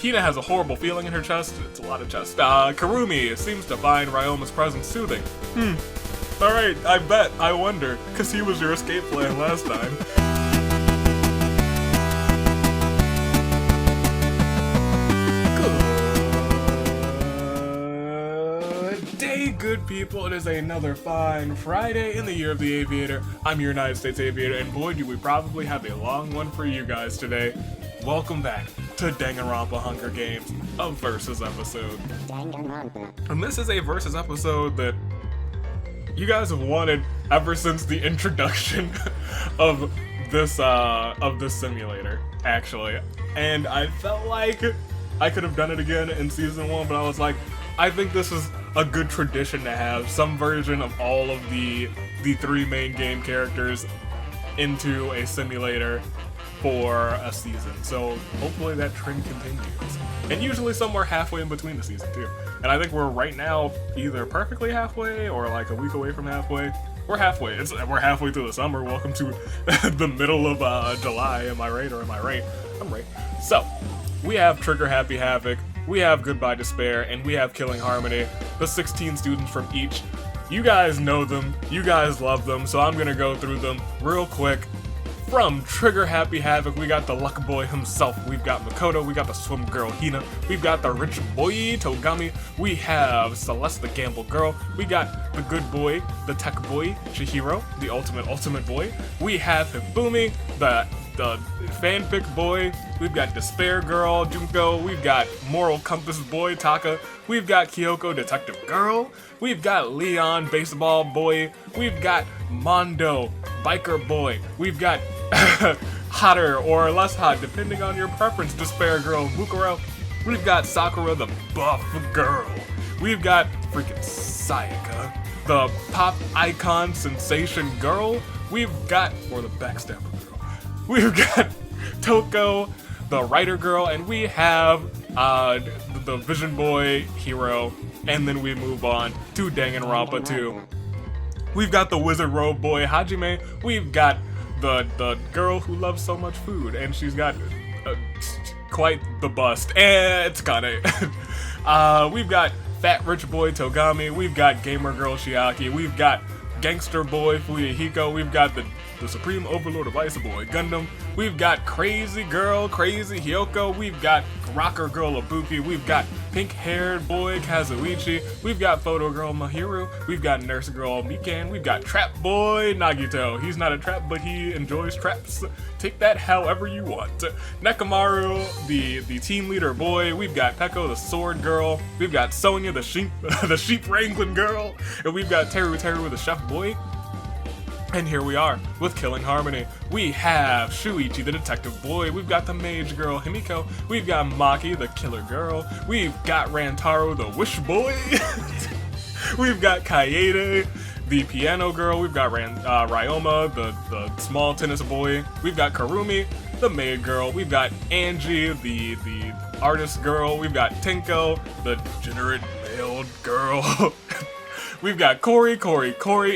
Hina has a horrible feeling in her chest. It's a lot of chest. Karumi seems to find Ryoma's presence soothing. Alright, I bet. I wonder. Cause he was your escape plan last time. Good day, good people. It is another fine Friday in the year of the aviator. I'm your United States aviator, and boy, do we probably have a long one for you guys today. Welcome back to Danganronpa Hunger Games, a Versus episode. And this is a Versus episode that you guys have wanted ever since the introduction of this simulator, actually. And I felt like I could have done it again in season 1, but I was like, I think this is a good tradition to have some version of all of the three main game characters into a simulator for a season. So hopefully that trend continues. And usually somewhere halfway in between the season too. And I think we're right now either perfectly halfway or like a week away from halfway. We're halfway. We're halfway through the summer. Welcome to the middle of July. Am I right or am I right? I'm right. So we have Trigger Happy Havoc, we have Goodbye Despair, and we have Killing Harmony, the 16 students from each. You guys know them, you guys love them, so I'm gonna go through them real quick. From Trigger Happy Havoc, we got the luck boy himself, we've got Makoto, we got the swim girl Hina, we've got the rich boy Togami, we have Celeste the gamble girl, we got the good boy, the tech boy Chihiro, the ultimate boy, we have Hifumi, the fanfic boy, we've got Despair Girl, Junko, we've got Moral Compass Boy, Taka, we've got Kyoko, Detective Girl, we've got Leon, Baseball Boy, we've got Mondo, Biker Boy, we've got hotter or less hot, depending on your preference, Despair Girl, Mukuro, we've got Sakura, the buff girl, we've got freaking Sayaka, the pop icon sensation girl, we've got, or the backstabber girl, we've got Toko, the writer girl, and we have the Vision Boy hero, and then we move on to Danganronpa 2. We've got the wizard robe boy Hajime, we've got the girl who loves so much food, and she's got quite the bust, and it's Kane. We've got fat rich boy Togami, we've got gamer girl Shiaki, we've got gangster boy Fuyahiko, we've got the supreme overlord of Ice Boy Gundam, we've got crazy girl Crazy Hyoko, we've got rocker girl Ibuki, we've got pink haired boy Kazuichi, we've got photo girl Mahiru, we've got nurse girl Mikan, we've got trap boy Nagito. He's not a trap, but he enjoys traps. Take that however you want. Nekamaru, the team leader boy, we've got Peko, the sword girl, we've got Sonya, the sheep wrangling girl, and we've got Teru, the chef boy. And here we are with Killing Harmony. We have Shuichi, the detective boy. We've got the mage girl, Himiko. We've got Maki, the killer girl. We've got Rantaro, the wish boy. We've got Kaede, the piano girl. We've got Ryoma, the small tennis boy. We've got Karumi, the maid girl. We've got Angie, the artist girl. We've got Tenko, the degenerate male girl. We've got Corey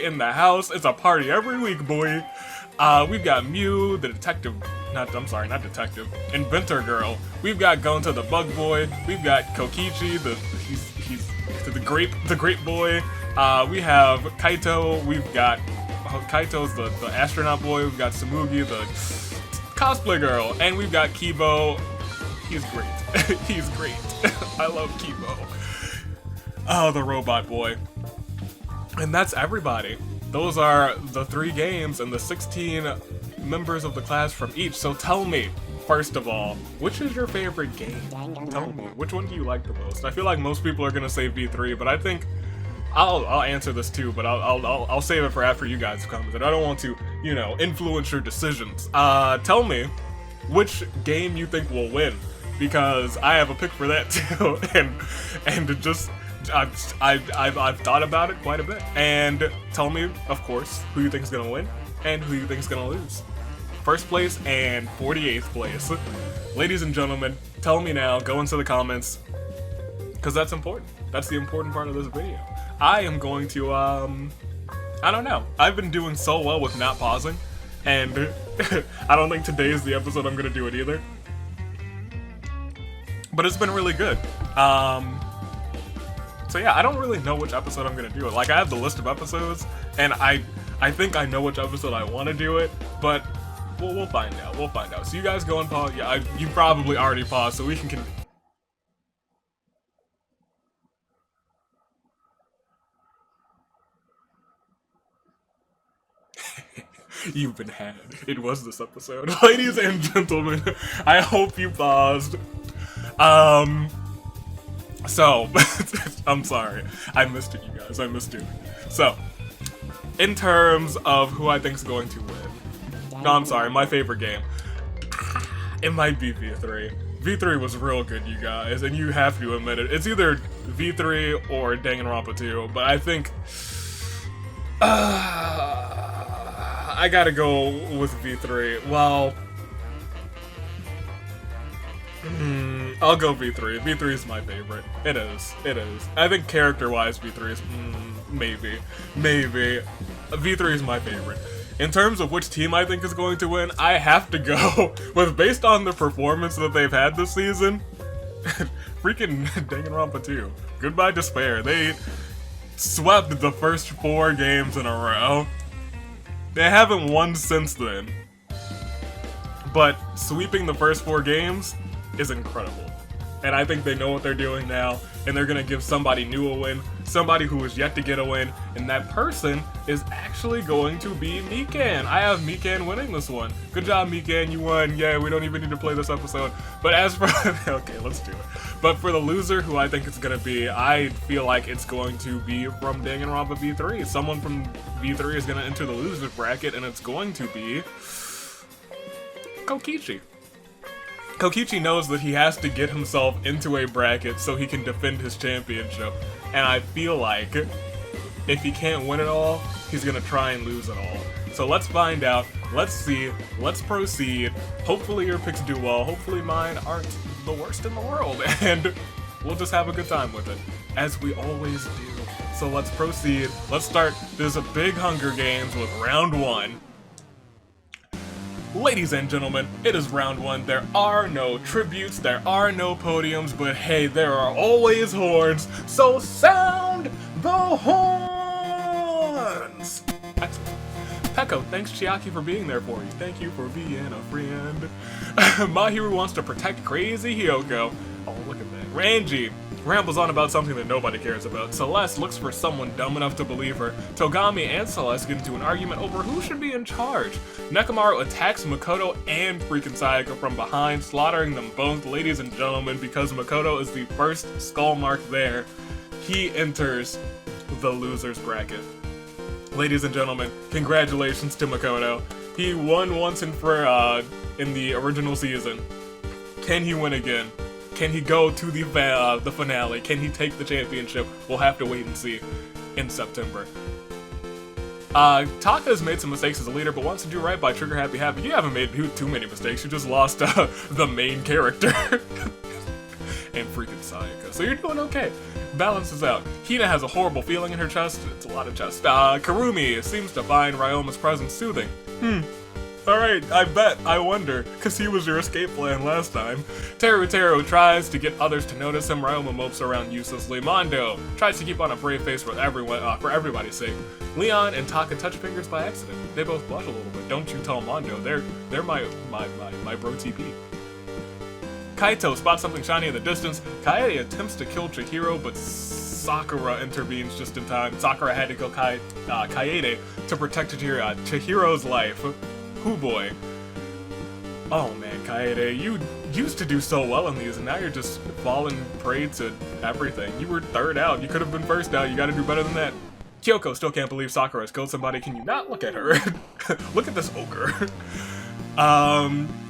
in the house. It's a party every week, boy. We've got Mew, the detective, not detective, inventor girl. We've got Gonta, the bug boy. We've got Kokichi, he's the grape boy. We have Kaito. We've got Kaito's the astronaut boy. We've got Samugi, the cosplay girl, and we've got Kibo. He's great. He's great. I love Kibo. Oh, the robot boy. And that's everybody. Those are the 3 games and the 16 members of the class from each. So tell me, first of all, which is your favorite game? Tell me, which one do you like the most? I feel like most people are gonna say V3, but I think I'll answer this too, but I'll save it for after you guys comment. I don't want to, influence your decisions. Tell me which game you think will win, because I have a pick for that too, and just. I've thought about it quite a bit, and tell me, of course, who you think is gonna win and who you think is gonna lose. First place and 48th place. Ladies and gentlemen, tell me now. Go into the comments, because that's important. That's the important part of this video. I am going to I don't know. I've been doing so well with not pausing, and I don't think today is the episode I'm gonna do it either. but it's been really good. So yeah, I don't really know which episode I'm gonna do it. Like, I have the list of episodes, and I think I know which episode I want to do it, but we'll find out. We'll find out. So you guys go and pause. Yeah, you probably already paused, so we can continue. You've been had. It was this episode. Ladies and gentlemen, I hope you paused. So, I'm sorry. I missed it, you guys. I missed it. So, in terms of who I think is going to win. No, I'm sorry. My favorite game. It might be V3. V3 was real good, you guys, and you have to admit it. It's either V3 or Danganronpa 2, but I think... I gotta go with V3. Well... I'll go V3. V3 is my favorite. It is. It is. I think character-wise, V3 is... maybe. Maybe. V3 is my favorite. In terms of which team I think is going to win, I have to go with, based on the performance that they've had this season, freaking Danganronpa 2. Goodbye Despair. They swept the first 4 games in a row. They haven't won since then. But sweeping the first 4 games is incredible. And I think they know what they're doing now, and they're gonna give somebody new a win, somebody who is yet to get a win, and that person is actually going to be Mikan. I have Mikan winning this one. Good job, Mikan, you won. Yeah, we don't even need to play this episode. But as for... okay, let's do it. But for the loser, who I think it's gonna be, I feel like it's going to be from Danganronpa V3. Someone from V3 is gonna enter the loser bracket, and it's going to be... Kokichi. Kokichi knows that he has to get himself into a bracket so he can defend his championship, and I feel like if he can't win it all, he's gonna try and lose it all. So let's find out, let's see, let's proceed. Hopefully your picks do well, hopefully mine aren't the worst in the world, and we'll just have a good time with it, as we always do. So let's proceed, let's start. There's a big Hunger Games with round 1. Ladies and gentlemen, it is round 1. There are no tributes, there are no podiums, but hey, there are always horns, so sound the horns! Excellent. Peko, thanks Chiaki for being there for you. Thank you for being a friend. Mahiru wants to protect crazy Hyoko. Oh, look at that. Ranji rambles on about something that nobody cares about. Celeste looks for someone dumb enough to believe her. Togami and Celeste get into an argument over who should be in charge. Nekomaru attacks Makoto and freaking Sayaka from behind, slaughtering them both. Ladies and gentlemen, because Makoto is the first skull mark there, he enters the loser's bracket. Ladies and gentlemen, congratulations to Makoto. He won once in the original season. Can he win again? Can he go to the finale? Can he take the championship? We'll have to wait and see in September. Taka has made some mistakes as a leader, but wants to do right by Trigger Happy Havoc. You haven't made too many mistakes. You just lost the main character. And freaking Sayaka. So you're doing okay. Balances out. Hina has a horrible feeling in her chest. It's a lot of chest. Karumi seems to find Ryoma's presence soothing. Alright, I wonder, cause he was your escape plan last time. Teru tries to get others to notice him. Ryoma mopes around uselessly. Mondo tries to keep on a brave face for everybody's sake. Leon and Taka touch fingers by accident. They both blush a little bit. Don't you tell Mondo. They're my bro TP. Kaito spots something shiny in the distance. Kaede attempts to kill Chihiro, but Sakura intervenes just in time. Sakura had to kill Kaede to protect Chihiro's life. Hoo boy. Oh man, Kaede, you used to do so well in these, and now you're just falling prey to everything. You were 3rd out. You could have been 1st out. You gotta do better than that. Kyoko still can't believe Sakura has killed somebody. Can you not look at her? Look at this ogre.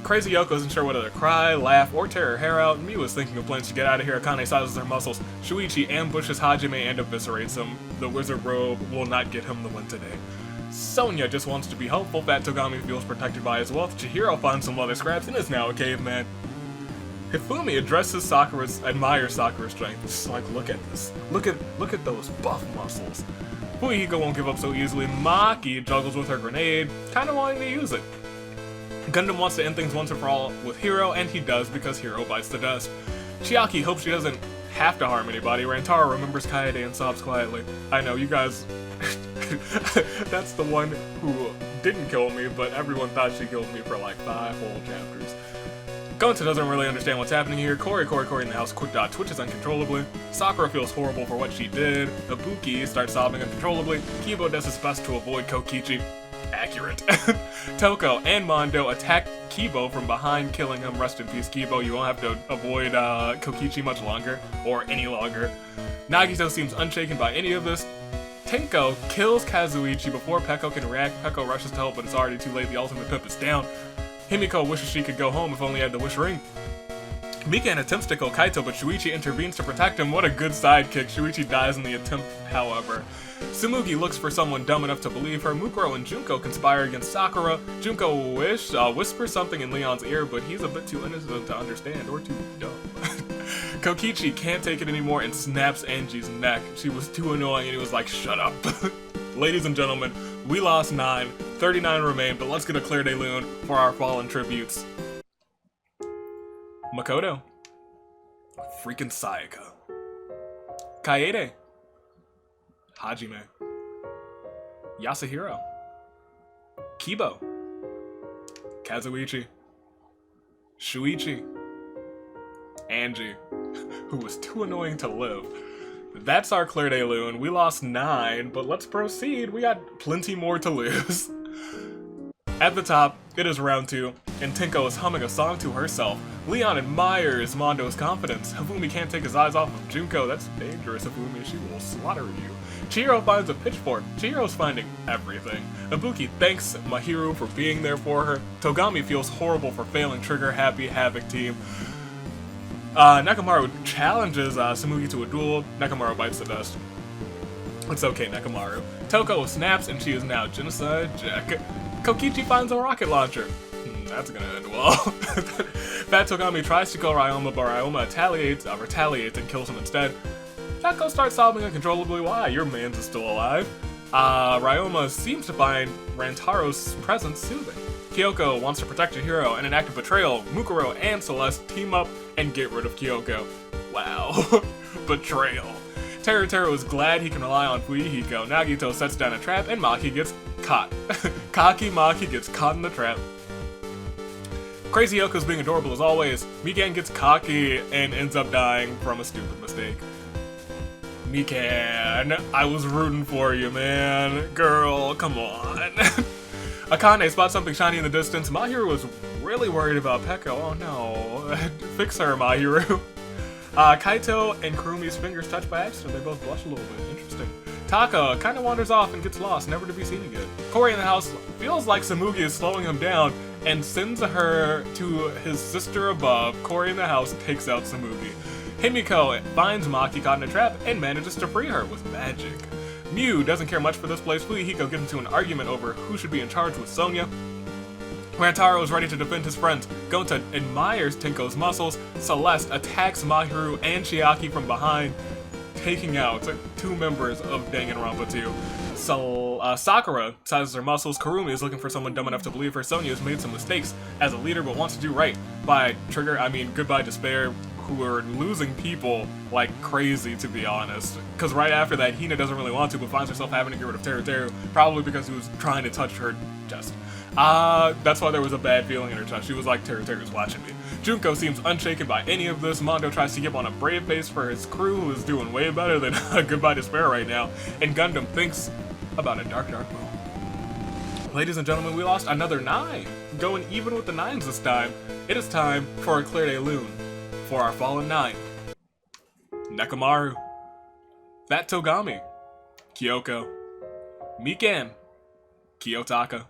Crazy Yoko isn't sure whether to cry, laugh, or tear her hair out. Miu is thinking of plans to get out of here. Akane sizes her muscles. Shuichi ambushes Hajime and eviscerates him. The wizard robe will not get him the win today. Sonya just wants to be helpful. Fat Togami feels protected by his wealth. Chihiro finds some leather scraps and is now a caveman. Hifumi admires Sakura's strength. It's like, look at this. Look at those buff muscles. Fuihiko won't give up so easily. Maki juggles with her grenade, kinda wanting to use it. Gundam wants to end things once and for all with Hiro, and he does because Hiro bites the dust. Chiaki hopes she doesn't have to harm anybody. Rantaro remembers Kaede and sobs quietly. I know, you guys... That's the one who didn't kill me, but everyone thought she killed me for like 5 whole chapters. Gonta doesn't really understand what's happening here. Corey in the house twitches uncontrollably. Sakura feels horrible for what she did. Ibuki starts sobbing uncontrollably. Kibo does his best to avoid Kokichi. Accurate. Toko and Mondo attack Kibo from behind, killing him. Rest in peace, Kibo. You won't have to avoid Kokichi much longer, or any longer. Nagito seems unshaken by any of this. Tenko kills Kazuichi before Peko can react. Peko rushes to help, but it's already too late. The ultimate pimp is down. Himiko wishes she could go home if only had the wish ring. Mikan attempts to kill Kaito, but Shuichi intervenes to protect him. What a good sidekick. Shuichi dies in the attempt, however. Tsumugi looks for someone dumb enough to believe her. Mukuro and Junko conspire against Sakura. Junko whispers something in Leon's ear, but he's a bit too innocent to understand, or too dumb. Kokichi can't take it anymore and snaps Angie's neck. She was too annoying and he was like, shut up. Ladies and gentlemen, we lost 9, 39 remain, but let's get a Claire de Lune for our fallen tributes. Makoto. Freaking Sayaka. Kaede. Hajime. Yasuhiro. Kibo. Kazuichi. Shuichi. Angie, who was too annoying to live. That's our Claire de Lune. We lost 9, but let's proceed. We got plenty more to lose. At the top, it is round 2, and Tenko is humming a song to herself. Leon admires Mondo's confidence. Hifumi can't take his eyes off of Junko. That's dangerous, Hifumi. She will slaughter you. Chihiro finds a pitchfork. Chihiro's finding everything. Ibuki thanks Mahiru for being there for her. Togami feels horrible for failing Trigger Happy Havoc team. Nekomaru challenges Tsumugi to a duel. Nekomaru bites the dust. It's okay, Nekomaru. Toko snaps and she is now Genocide Jack. Kokichi finds a rocket launcher. That's gonna end well. Fat Togami tries to kill Ryoma, but Ryoma retaliates and kills him instead. Chako starts sobbing uncontrollably. Why? Your man's is still alive. Ryoma seems to find Rantaro's presence soothing. Kyoko wants to protect Chihiro, and in an act of betrayal, Mukuro and Celeste team up and get rid of Kyoko. Wow. Betrayal. Teru is glad he can rely on Fuyuhiko. Nagito sets down a trap, and Maki gets caught. Cocky Maki gets caught in the trap. Crazy Yoko's being adorable as always. Mikan gets cocky and ends up dying from a stupid mistake. Mikan, I was rooting for you, man. Girl, come on. Akane spots something shiny in the distance. Mahiru was really worried about Peko. Oh no. Fix her, Mahiru. Kaito and Kurumi's fingers touch by accident. They both blush a little bit. Interesting. Taka kind of wanders off and gets lost, never to be seen again. Corey in the house feels like Tsumugi is slowing him down and sends her to his sister above. Corey in the house takes out Tsumugi. Himiko finds Maki caught in a trap and manages to free her with magic. Mew doesn't care much for this place. Fuyuhiko gets into an argument over who should be in charge with Sonya. Rantaro is ready to defend his friends. Gonta admires Tenko's muscles. Celeste attacks Mahiru and Chiaki from behind, taking out 2 members of Danganronpa 2. Sakura sizes her muscles. Kurumi is looking for someone dumb enough to believe her. Sonya has made some mistakes as a leader but wants to do right. By Trigger, I mean Goodbye Despair, who are losing people like crazy, to be honest. Because right after that, Hina doesn't really want to, but finds herself having to get rid of Teru, probably because he was trying to touch her chest. That's why there was a bad feeling in her chest. She was like, Teru's watching me. Junko seems unshaken by any of this. Mondo tries to give on a brave face for his crew, who is doing way better than Goodbye Despair right now. And Gundam thinks about a dark moon. Ladies and gentlemen, we lost another 9. Going even with the 9s this time. It is time for a Claire de Lune. For our fallen 9. Nekomaru. Fat Togami. Kyoko. Mikan. Kiyotaka.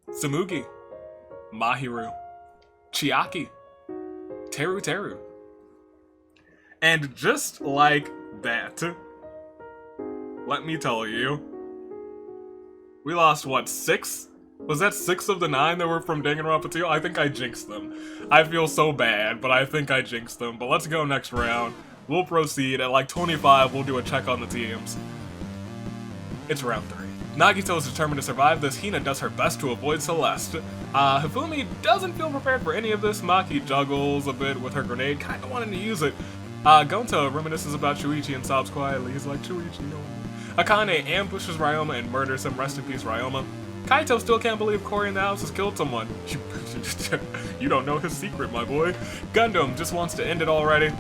Tsumugi. Mahiru. Chiaki. Teru. And just like that, let me tell you, we lost, what, 6? Was that 6 of the 9 that were from Danganronpa 2? I think I jinxed them. I feel so bad, but I think I jinxed them. But let's go next round. We'll proceed. At like 25, we'll do a check on the teams. It's round 3. Nagito is determined to survive this. Hina does her best to avoid Celeste. Hifumi doesn't feel prepared for any of this. Maki juggles a bit with her grenade, kind of wanting to use it. Gonta reminisces about Shuichi and sobs quietly. He's like, Shuichi, no. Akane ambushes Ryoma and murders him. Rest in peace, Ryoma. Kaito still can't believe Cory in the house has killed someone. You don't know his secret, my boy. Gundam just wants to end it already.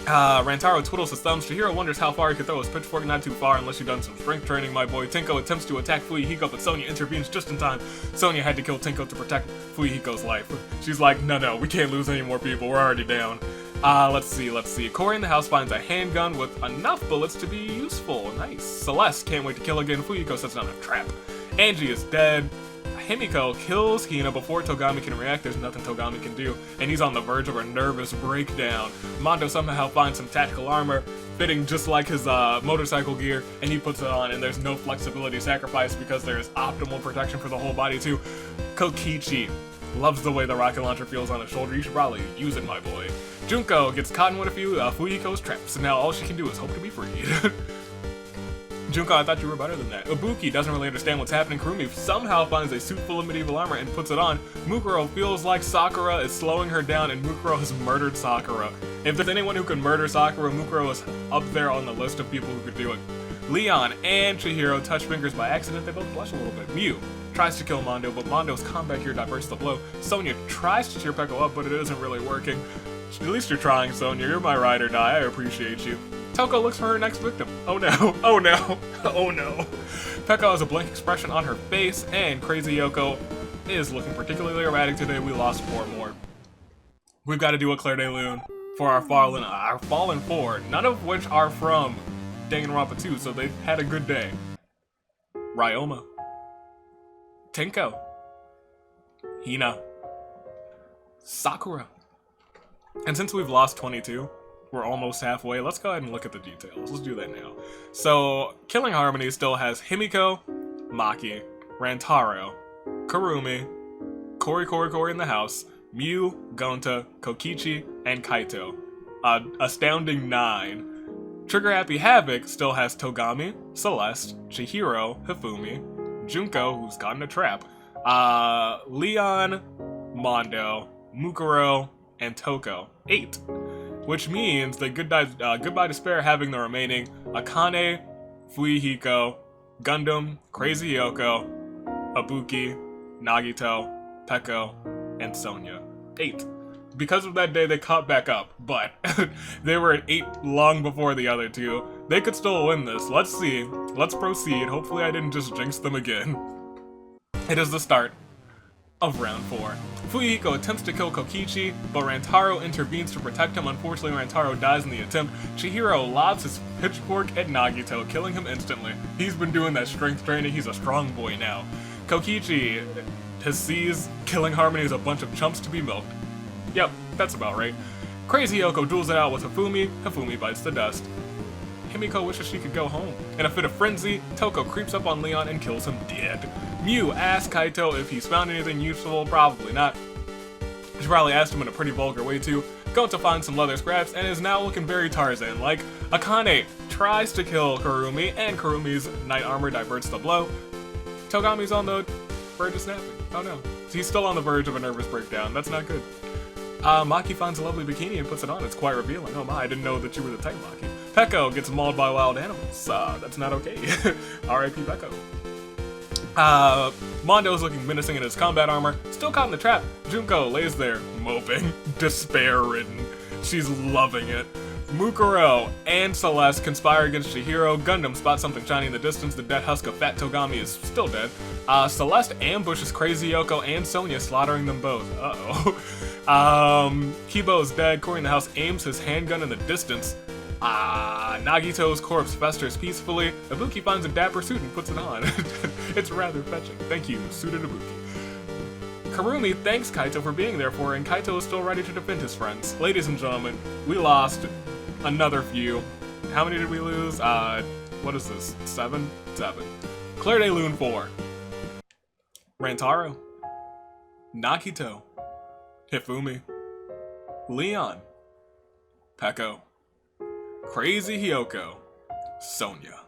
Rantaro twiddles his thumbs. Chihiro wonders how far he could throw his pitchfork. Not too far unless you've done some strength training, my boy. Tenko attempts to attack Fuyuhiko, but Sonya intervenes just in time. Sonya had to kill Tenko to protect Fuyuhiko's life. She's like, no, we can't lose any more people. We're already down. Let's see. Cory in the house finds a handgun with enough bullets to be useful. Nice. Celeste can't wait to kill again. Fuyuhiko sets down a trap. Angie is dead. Himiko kills Hina before Togami can react. There's nothing Togami can do, and he's on the verge of a nervous breakdown. Mondo somehow finds some tactical armor, fitting just like his motorcycle gear, and he puts it on, and there's no flexibility sacrifice because there's optimal protection for the whole body too. Kokichi loves the way the rocket launcher feels on his shoulder. You should probably use it, my boy. Junko gets caught in with a few Fuyuhiko's traps, and now all she can do is hope to be freed. Junko, I thought you were better than that. Ibuki doesn't really understand what's happening. Kurumi somehow finds a suit full of medieval armor and puts it on. Mukuro feels like Sakura is slowing her down, and Mukuro has murdered Sakura. If there's anyone who can murder Sakura, Mukuro is up there on the list of people who could do it. Leon and Chihiro touch fingers by accident. They both blush a little bit. Mew tries to kill Mondo, but Mondo's combat gear diverts the blow. Sonya tries to cheer Peko up, but it isn't really working. At least you're trying, Sonya. You're my ride or die. I appreciate you. Toko looks for her next victim. Oh no, oh no, oh no. Peko has a blank expression on her face, and Crazy Yoko is looking particularly erratic today. We lost 4 more. We've got to do a Claire de Lune for our fallen 4, none of which are from Danganronpa 2, so they've had a good day. Ryoma. Tenko. Hina. Sakura. And since we've lost 22, we're almost halfway. Let's go ahead and look at the details. Let's do that now. So, Killing Harmony still has Himiko, Maki, Rantaro, Kurumi, Cory in the house, Mew, Gonta, Kokichi, and Kaito. Astounding 9. Trigger Happy Havoc still has Togami, Celeste, Chihiro, Hifumi, Junko, who's caught in a trap, Leon, Mondo, Mukuro, and Toko. 8. Which means that Goodbye Despair having the remaining Akane, Fuyuhiko, Gundam, Crazy Yoko, Ibuki, Nagito, Peko, and Sonya. 8. Because of that day, they caught back up, but they were at 8 long before the other 2. They could still win this. Let's see. Let's proceed. Hopefully I didn't just jinx them again. It is the start of round 4. Fuyuhiko attempts to kill Kokichi, but Rantaro intervenes to protect him. Unfortunately, Rantaro dies in the attempt. Chihiro lobs his pitchfork at Nagito, killing him instantly. He's been doing that strength training. He's a strong boy now. Kokichi sees Killing Harmony as a bunch of chumps to be milked. Yep, that's about right. Crazy Yoko duels it out with Hifumi. Hifumi bites the dust. Himiko wishes she could go home. In a fit of frenzy, Toko creeps up on Leon and kills him dead. Mew asks Kaito if he's found anything useful. Probably not. She probably asked him in a pretty vulgar way too. Gonta finds some leather scraps and is now looking very Tarzan-like. Akane tries to kill Kurumi, and Kurumi's knight armor diverts the blow. Togami's on the verge of snapping. Oh no. He's still on the verge of a nervous breakdown. That's not good. Maki finds a lovely bikini and puts it on. It's quite revealing. Oh my, I didn't know that you were the type, Maki. Peko gets mauled by wild animals. That's not okay. R.I.P. Peko. Mondo's looking menacing in his combat armor. Still caught in the trap. Junko lays there, moping, despair-ridden. She's loving it. Mukuro and Celeste conspire against Chihiro. Gundam spots something shiny in the distance. The dead husk of Fat Togami is still dead. Celeste ambushes Crazy Yoko and Sonya, slaughtering them both. Kibo is dead. Cory in the house aims his handgun in the distance. Nagito's corpse festers peacefully. Ibuki finds a dapper suit and puts it on. It's rather fetching. Thank you, suited Ibuki. Kurumi thanks Kaito for being there for her, and Kaito is still ready to defend his friends. Ladies and gentlemen, we lost another few. How many did we lose? What is this? 7? 7. Claire de Lune 4. Rantaro. Nagito. Hifumi. Leon. Peko. Crazy Hyoko. Sonya.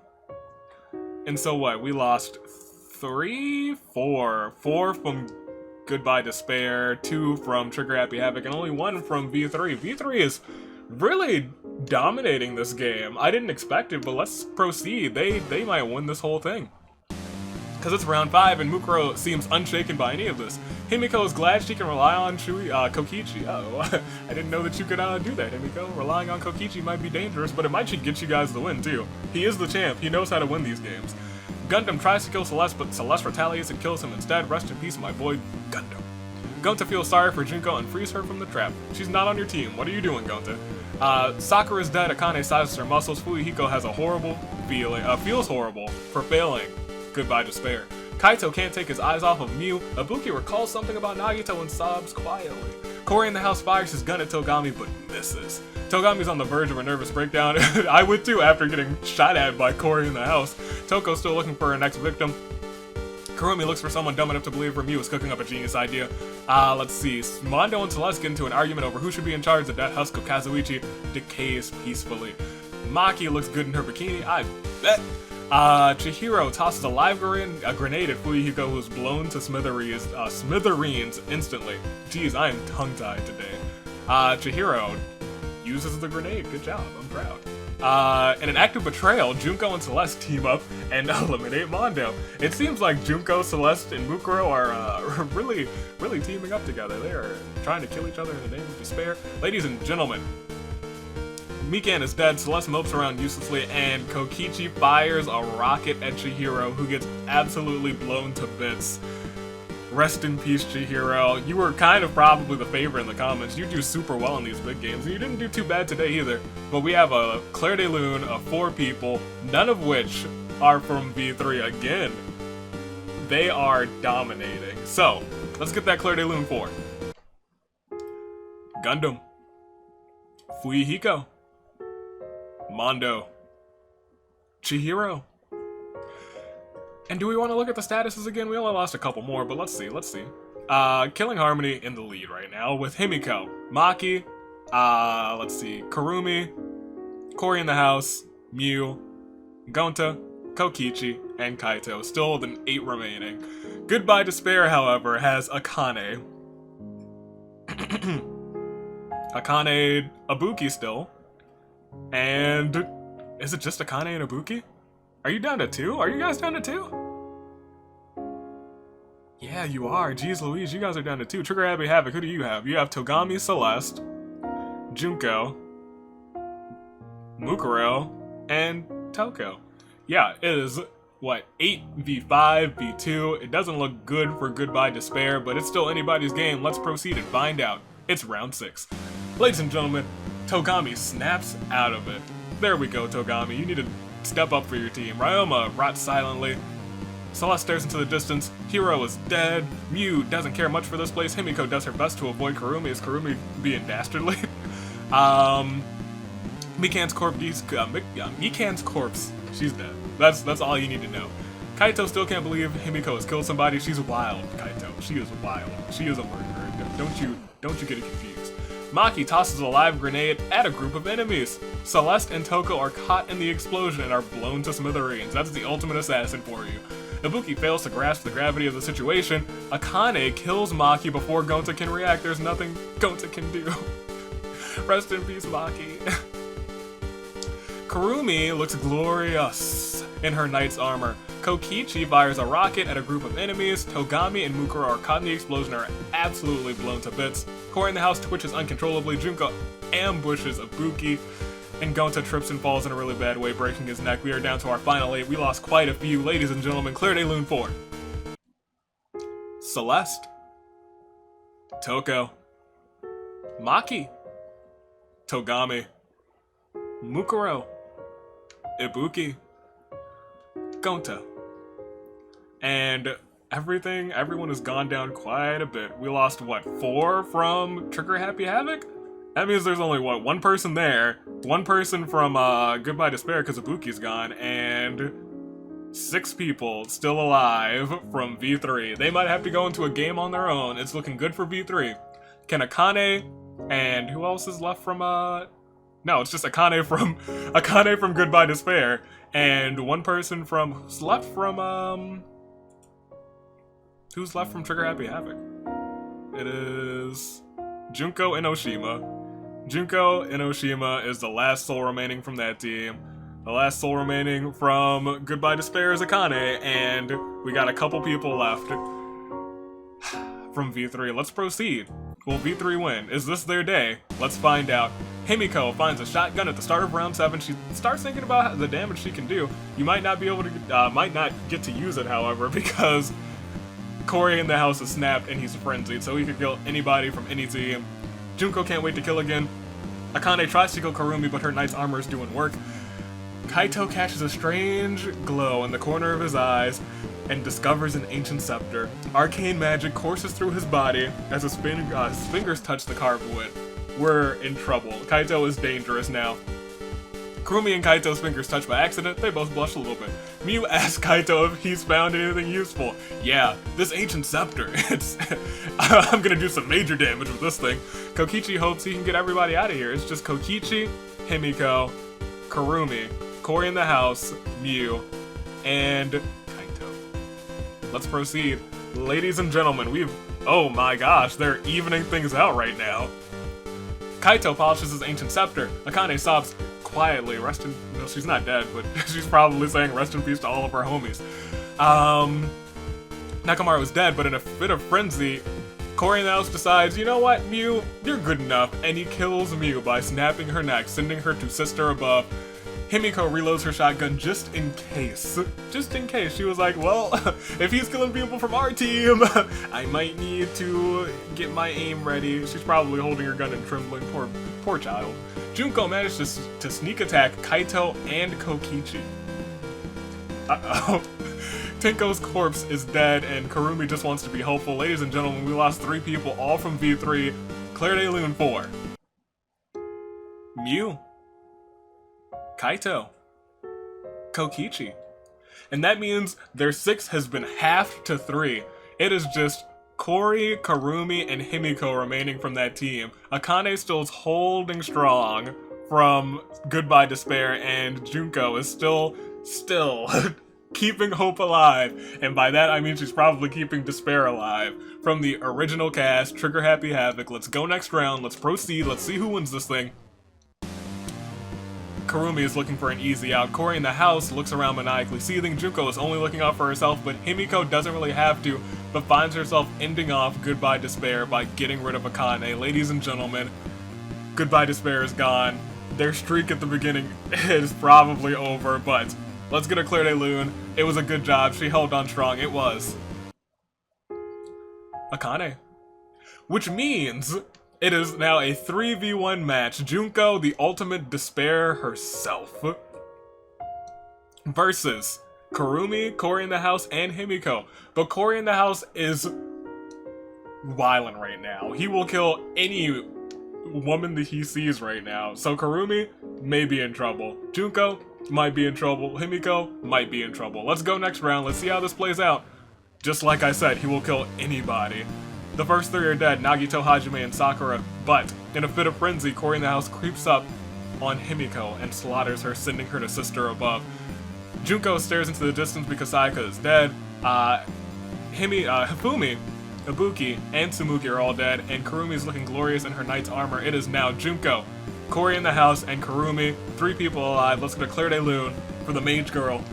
And so what? We lost 4 from Goodbye Despair, 2 from Trigger Happy Havoc, and only 1 from V3. V3 is really dominating this game. I didn't expect it, but let's proceed. They might win this whole thing. Because it's round 5, and Mukuro seems unshaken by any of this. Himiko is glad she can rely on Kokichi. Oh, I didn't know that you could do that, Himiko. Relying on Kokichi might be dangerous, but it might get you guys the win, too. He is the champ. He knows how to win these games. Gundam tries to kill Celeste, but Celeste retaliates and kills him instead. Rest in peace, my boy, Gundam. Gonta feels sorry for Junko and frees her from the trap. She's not on your team. What are you doing, Gonta? Sakura is dead. Akane sizes her muscles. Fuyuhiko has a horrible feeling, feels horrible for failing Goodbye Despair. Kaito can't take his eyes off of Mew. Ibuki recalls something about Nagito and sobs quietly. Kori in the house fires his gun at Togami, but misses. Togami's on the verge of a nervous breakdown. I would too after getting shot at by Kori in the house. Toko's still looking for her next victim. Kurumi looks for someone dumb enough to believe her Mew is cooking up a genius idea. Let's see. Mondo and Celeste get into an argument over who should be in charge. The dead husk of Kazuichi decays peacefully. Maki looks good in her bikini, I bet. Chihiro tosses a live grenade at Fuyuhiko, who is blown to smithereens instantly. Jeez, I am tongue-tied today. Chihiro uses the grenade. Good job, I'm proud. In an act of betrayal, Junko and Celeste team up and eliminate Mondo. It seems like Junko, Celeste, and Mukuro are really teaming up together. They are trying to kill each other in the name of despair. Ladies and gentlemen, Mikan is dead, Celeste mopes around uselessly, and Kokichi fires a rocket at Chihiro, who gets absolutely blown to bits. Rest in peace, Chihiro. You were kind of probably the favorite in the comments. You do super well in these big games, and you didn't do too bad today either. But we have a Claire de Lune of 4 people, none of which are from V3 again. They are dominating. So, let's get that Claire de Lune 4. Gundam. Fuyuhiko. Mondo. Chihiro. And do we want to look at the statuses again? We only lost a couple more, but let's see. Killing Harmony in the lead right now with Himiko, Maki, let's see, Kurumi, Kori in the house, Mew, Gonta, Kokichi, and Kaito. Still the 8 remaining. Goodbye Despair, however, has Akane. Akane, Ibuki still. And is it just Akane and Ibuki? Are you down to 2? Are you guys down to 2? Yeah, you are. Jeez Louise, you guys are down to 2. Trigger Happy Havoc, who do you have? You have Togami, Celeste, Junko, Mukuro, and Toko. Yeah, it is, what, 8v5, v2. It doesn't look good for Goodbye Despair, but it's still anybody's game. Let's proceed and find out. It's round 6. Ladies and gentlemen, Togami snaps out of it. There we go, Togami. You need to step up for your team. Ryoma rots silently. Celeste stares into the distance. Hiro is dead. Mew doesn't care much for this place. Himiko does her best to avoid Kurumi. Is Kurumi being dastardly? Mikan's corpse. She's dead. That's all you need to know. Kaito still can't believe Himiko has killed somebody. She's wild, Kaito. She is wild. She is a murderer. Don't you get it confused. Maki tosses a live grenade at a group of enemies. Celeste and Toko are caught in the explosion and are blown to smithereens. That's the ultimate assassin for you. Ibuki fails to grasp the gravity of the situation. Akane kills Maki before Gonta can react. There's nothing Gonta can do. Rest in peace, Maki. Kurumi looks glorious in her knight's armor. Kokichi fires a rocket at a group of enemies. Togami and Mukuro are caught in the explosion and are absolutely blown to bits. Kori in the house twitches uncontrollably. Junko ambushes Ibuki. And Gonta trips and falls in a really bad way, breaking his neck. We are down to our final 8. We lost quite a few. Ladies and gentlemen, Claire de Lune 4. Celeste. Toko. Maki. Togami. Mukuro. Ibuki. Gonta. And everyone has gone down quite a bit. We lost, what, 4 from Trigger Happy Havoc? That means there's only, what, 1 person there, 1 person from Goodbye Despair because Ibuki's gone, and 6 people still alive from V3. They might have to go into a game on their own. It's looking good for V3. Can Akane and who else is left from No, it's just Akane from Goodbye Despair, and one person from who's left from Trigger Happy Havoc. It is Junko Enoshima. Junko Enoshima is the last soul remaining from that team. The last soul remaining from Goodbye Despair is Akane, and we got a couple people left from V3. Let's proceed. Will V3 win? Is this their day? Let's find out. Himiko finds a shotgun at the start of round 7. She starts thinking about the damage she can do. You might not be able to, might not get to use it, however, because Corey in the house is snapped and he's frenzied, so he could kill anybody from any team. Junko can't wait to kill again. Akane tries to kill Karumi, but her knight's armor is doing work. Kaito catches a strange glow in the corner of his eyes and discovers an ancient scepter. Arcane magic courses through his body as his fingers touch the carved wood. We're in trouble. Kaito is dangerous now. Karumi and Kaito's fingers touch by accident. They both blush a little bit. Miu asks Kaito if he's found anything useful. Yeah, this ancient scepter. I'm gonna do some major damage with this thing. Kokichi hopes he can get everybody out of here. It's just Kokichi, Himiko, Karumi, Corey in the house, Miu, and Kaito. Let's proceed. Ladies and gentlemen, oh my gosh, they're evening things out right now. Kaito polishes his ancient scepter. Akane sobs quietly. No, she's not dead, but she's probably saying rest in peace to all of her homies. Nakamaru is dead, but in a fit of frenzy, Corey in the house decides, you know what, Miu, you're good enough, and he kills Miu by snapping her neck, sending her to Sister Above. Himiko reloads her shotgun just in case. Just in case. She was like, well, if he's killing people from our team, I might need to get my aim ready. She's probably holding her gun and trembling. Poor child. Junko managed to sneak attack Kaito and Kokichi. Uh-oh. Tenko's corpse is dead and Karumi just wants to be hopeful. Ladies and gentlemen, we lost 3 people, all from V3. Claire de Lune 4. Miu. Kaito, Kokichi, and that means their 6 has been halved to 3. It is just Corey, Karumi, and Himiko remaining from that team. Akane still is holding strong from Goodbye Despair, and Junko is still keeping hope alive, and by that I mean she's probably keeping despair alive. From the original cast, Trigger Happy Havoc. Let's go next round, let's proceed, let's see who wins this thing. Karumi is looking for an easy out. Corey in the house looks around maniacally seething. Junko is only looking out for herself, but Himiko doesn't really have to, but finds herself ending off Goodbye Despair by getting rid of Akane. Ladies and gentlemen, Goodbye Despair is gone. Their streak at the beginning is probably over, but let's get a Claire de Lune. It was a good job. She held on strong. It was Akane. Which means it is now a 3v1 match. Junko, the ultimate despair herself, versus Karumi, Corey in the house, and Himiko. But Corey in the house is wildin' right now. He will kill any woman that he sees right now. So Karumi may be in trouble. Junko might be in trouble. Himiko might be in trouble. Let's go next round. Let's see how this plays out. Just like I said, he will kill anybody. The first 3 are dead, Nagito, Hajime, and Sakura, but in a fit of frenzy, Corey in the house creeps up on Himiko and slaughters her, sending her to Sister Above. Junko stares into the distance because Sayaka is dead. Hifumi, Ibuki, and Tsumugi are all dead, and Karumi is looking glorious in her knight's armor. It is now Junko, Corey in the house, and Karumi. 3 people alive. Let's go to Claire de Lune for the mage girl.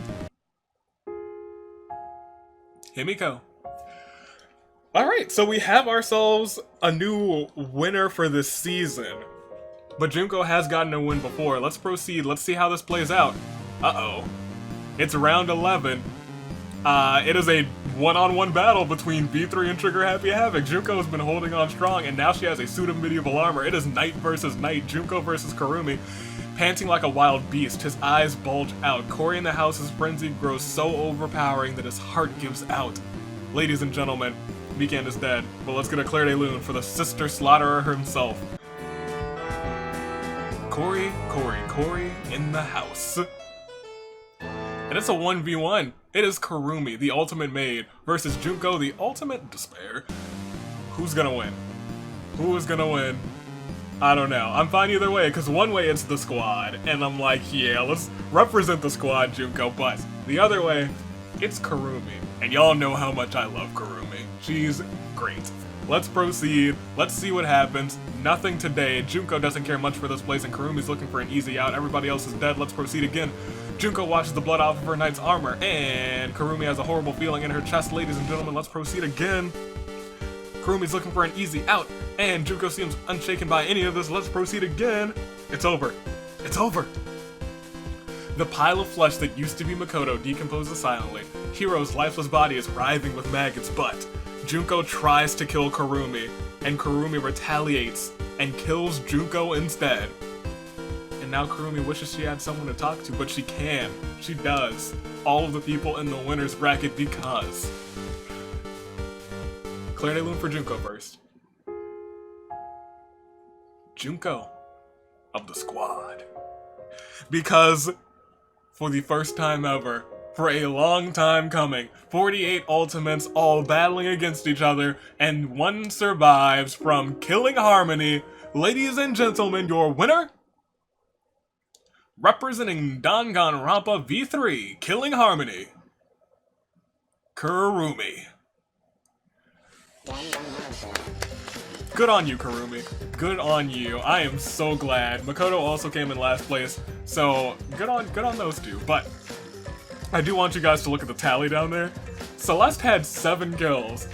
Himiko. Alright, so we have ourselves a new winner for this season. But Junko has gotten a win before. Let's proceed. Let's see how this plays out. Uh-oh. It's round 11. It is a one-on-one battle between V3 and Trigger Happy Havoc. Junko has been holding on strong, and now she has a suit of medieval armor. It is knight versus knight. Junko versus Karumi. Panting like a wild beast, his eyes bulge out. Corey in the house's frenzy grows so overpowering that his heart gives out. Ladies and gentlemen, Weekend is dead, but let's get a Claire de Lune for the sister slaughterer himself. Corey in the house. And it's a 1v1. It is Karumi, the ultimate maid, versus Junko, the ultimate despair. Who's gonna win? Who is gonna win? I don't know. I'm fine either way, because one way it's the squad, and I'm like, yeah, let's represent the squad, Junko, but the other way, it's Kurumi. And y'all know how much I love Kurumi. She's great. Let's proceed. Let's see what happens. Nothing today. Junko doesn't care much for this place, and Kurumi's looking for an easy out. Everybody else is dead. Let's proceed again. Junko washes the blood off of her knight's armor, and Kurumi has a horrible feeling in her chest. Ladies and gentlemen, let's proceed again. Kurumi's looking for an easy out, and Junko seems unshaken by any of this. Let's proceed again. It's over. It's over. The pile of flesh that used to be Makoto decomposes silently. Hiro's lifeless body is writhing with maggots, but Junko tries to kill Kurumi, and Kurumi retaliates and kills Junko instead. And now Kurumi wishes she had someone to talk to, but she can. She does. All of the people in the winner's bracket because... Claire de Lune for Junko first. Junko of the squad. Because for the first time ever, for a long time coming, 48 ultimates all battling against each other, and one survives from killing Harmony. Ladies and gentlemen, your winner, representing Danganronpa V3, Killing Harmony, Kurumi. Good on you, Kurumi. Good on you. I am so glad. Makoto also came in last place, so good on those two. But I do want you guys to look at the tally down there. Celeste had 7 kills.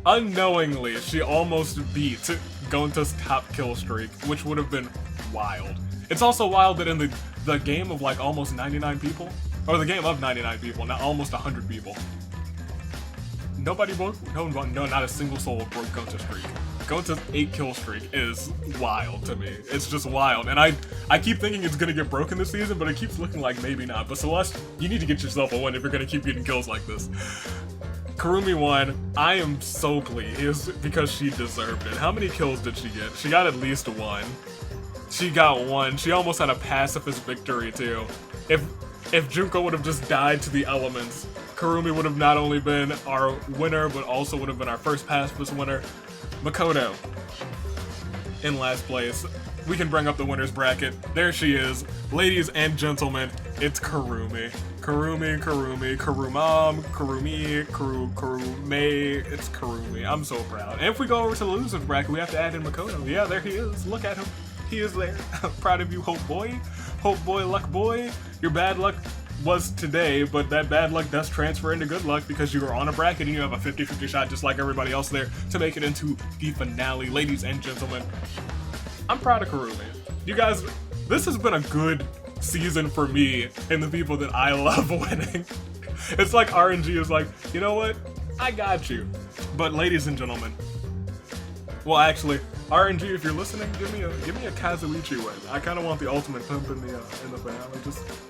Unknowingly, she almost beat Gonta's top kill streak, which would have been wild. It's also wild that in the game of like almost 99 people, or the game of 99 people, not almost 100 people, nobody broke, no, not a single soul broke Gonta's streak. Gonta's 8 kill streak is wild to me. It's just wild. And I keep thinking it's gonna get broken this season, but it keeps looking like maybe not. But Celeste, you need to get yourself a win if you're gonna keep getting kills like this. Kurumi won. I am so pleased because she deserved it. How many kills did she get? She got at least 1. She got 1. She almost had a pacifist victory too. If Junko would have just died to the elements, Kurumi would have not only been our winner, but also would have been our first pacifist winner. Makoto in last place. We can bring up the winner's bracket. There she is. Ladies and gentlemen, it's Kurumi. Kurumi, Kurumam, Kurumi, Kurume. It's Kurumi. I'm so proud. And if we go over to the loser's bracket, we have to add in Makoto. Yeah, there he is. Look at him. He is there. Proud of you, Hope Boy. Hope Boy, Luck Boy. Your bad luck was today, but that bad luck does transfer into good luck because you are on a bracket and you have a 50-50 shot just like everybody else there to make it into the finale. Ladies and gentlemen, I'm proud of Kurumi. You guys, this has been a good season for me and the people that I love winning. It's like RNG is like, you know what? I got you. But ladies and gentlemen, well actually, RNG, if you're listening, give me a Kazuichi win. I kind of want the ultimate pimp in the finale.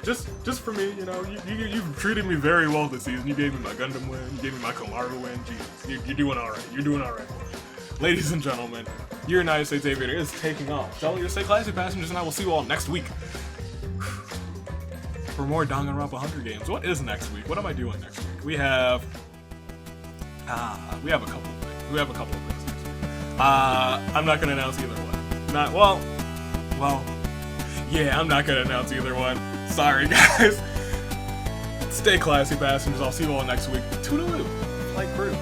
Just for me, you know. You've treated me very well this season. You gave me my Gundam win. You gave me my Komaru win. Jesus, you're doing all right. You're doing all right. Ladies and gentlemen, your United States Aviator is taking off. Tell you to stay classy, passengers, and I will see you all next week for more Danganronpa Hunger Games. What is next week? What am I doing next week? We have a couple of things. We have a couple of things. I'm not gonna announce either one. Yeah, I'm not gonna announce either one. Sorry, guys. Stay classy, passengers. I'll see you all next week. Toodaloo. Like crew.